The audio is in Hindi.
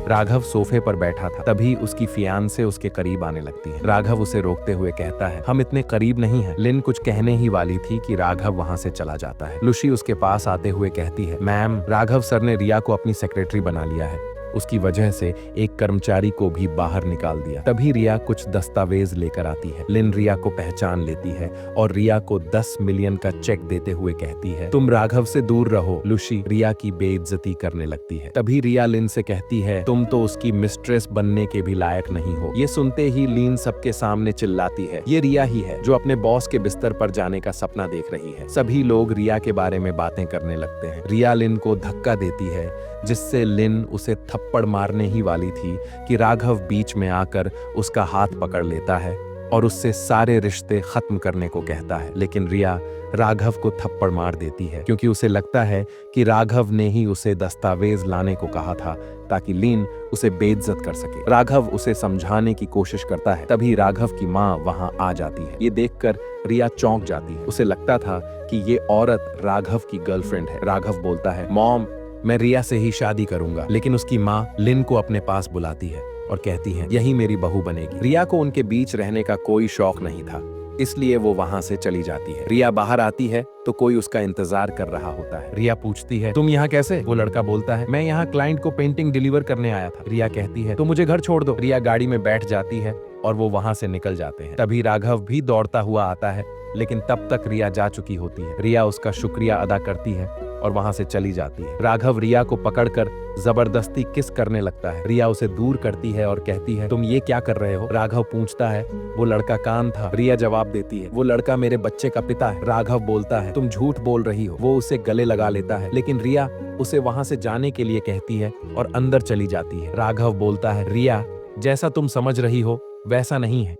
राघव सोफे पर बैठा था, तभी उसकी फियांसे उसके करीब आने लगती है। राघव उसे रोकते हुए कहता है, हम इतने करीब नहीं हैं। लिन कुछ कहने ही वाली थी कि राघव वहां से चला जाता है। लुशी उसके पास आते हुए कहती है, मैम, राघव सर ने रिया को अपनी सेक्रेटरी बना लिया है। उसकी वजह से एक कर्मचारी को भी बाहर निकाल दिया। तभी रिया कुछ दस्तावेज लेकर आती है। लिन रिया को पहचान लेती है और रिया को 10 मिलियन का चेक देते हुए कहती है, तुम राघव से दूर रहो। लुशी रिया की बेइज्जती करने लगती है। तभी रिया लिन से कहती है, तुम तो उसकी मिस्ट्रेस बनने के भी लायक नहीं हो। ये सुनते ही लिन सबके सामने चिल्लाती है, ये रिया ही है जो अपने बॉस के बिस्तर पर जाने का सपना देख रही है। सभी लोग रिया के बारे में बातें करने लगते हैं। रिया लिन को धक्का देती है, जिससे लिन उसे थप्पड़ मारने ही वाली थी कि राघव बीच में आकर उसका हाथ पकड़ लेता है और उससे सारे रिश्ते खत्म करने को कहता है। लेकिन रिया राघव को थप्पड़ मार देती है क्योंकि उसे लगता है कि राघव ने ही उसे दस्तावेज लाने को कहा था ताकि लिन उसे बेइज्जत कर सके। राघव उसे समझाने की कोशिश करता है। तभी राघव की माँ वहां आ जाती है। ये देखकर रिया चौंक जाती है। उसे लगता था कि ये औरत राघव की गर्लफ्रेंड है। राघव बोलता है, मॉम, मैं रिया से ही शादी करूंगा। लेकिन उसकी माँ लिन को अपने पास बुलाती है और कहती है, यही मेरी बहू बनेगी। रिया को उनके बीच रहने का कोई शौक नहीं था, इसलिए वो वहां से चली जाती है। रिया बाहर आती है तो कोई उसका इंतजार कर रहा होता है। रिया पूछती है, तुम यहाँ कैसे? वो लड़का बोलता है, मैं यहाँ क्लाइंट को पेंटिंग डिलीवर करने आया था। रिया कहती है, तो मुझे घर छोड़ दो। रिया गाड़ी में बैठ जाती है और वो वहां से निकल जाते हैं। तभी राघव भी दौड़ता हुआ आता है, लेकिन तब तक रिया जा चुकी होती है। रिया उसका शुक्रिया अदा करती है और वहां से चली जाती है। राघव रिया को पकड़कर जबरदस्ती किस करने लगता है। रिया उसे दूर करती है और कहती है, तुम ये क्या कर रहे हो? राघव पूछता है, वो लड़का कान था। रिया जवाब देती है, वो लड़का मेरे बच्चे का पिता है। राघव बोलता है, तुम झूठ बोल रही हो। वो उसे गले लगा लेता है, लेकिन रिया उसे वहां से जाने के लिए कहती है और अंदर चली जाती है। राघव बोलता है, रिया, जैसा तुम समझ रही हो वैसा नहीं है।